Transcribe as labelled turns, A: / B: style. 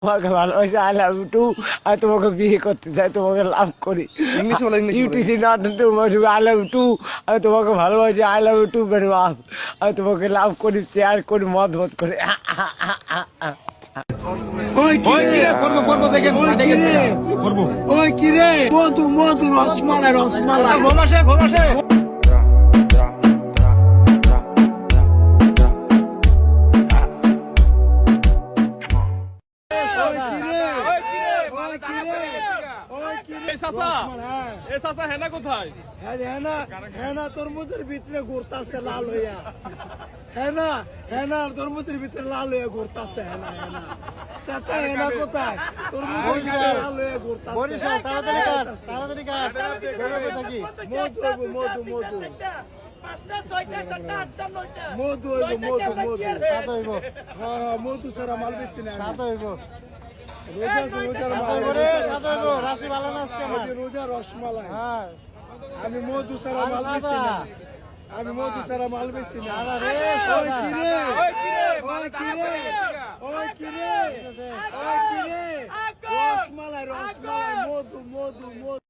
A: তোমাকে ভালোবাসি, I love you two. আর তোমাকে বিয়ে করতে চাই, তোমাকে লাভ করি।
B: ইংলিশ বলো, ইংলিশ বলো।
A: ইউটিসি not to I love you too. আমি তোমাকে ভালোবাসি, I love you too very much. আমি তোমাকে লাভ করি, শেয়ার করি, মত মত করে।
C: ওই কিরে করবো করবো দেখেন করবো। ওই কিরে মধু মধু রসমালাই রসমালাই ঘোমাসে ঘোমাসে। তরমুজের ভিতরে ঘুরতাছে লাল হইয়া, হেনা হেনা তরমুজের ভিতরে লাল হইয়া ঘুরতাছে, হেনা হেনা চাচা হেনা কোথায়? তরমুজের ভিতরে লাল হইয়া ঘুরতাছে। মধু হইব মধু মধু মধু হইব মধু মধু হ্যাঁ মধু সারা মাল বেশি না রোজা রসমালাই। আমি মধু সারা মাল বেশি না, আমি মধু সারা মাল বেশি না। ওই কিরে ওই কিরে ওই কিরে ওই কিরে রসমালাই রসমালাই মধু মধু মধু।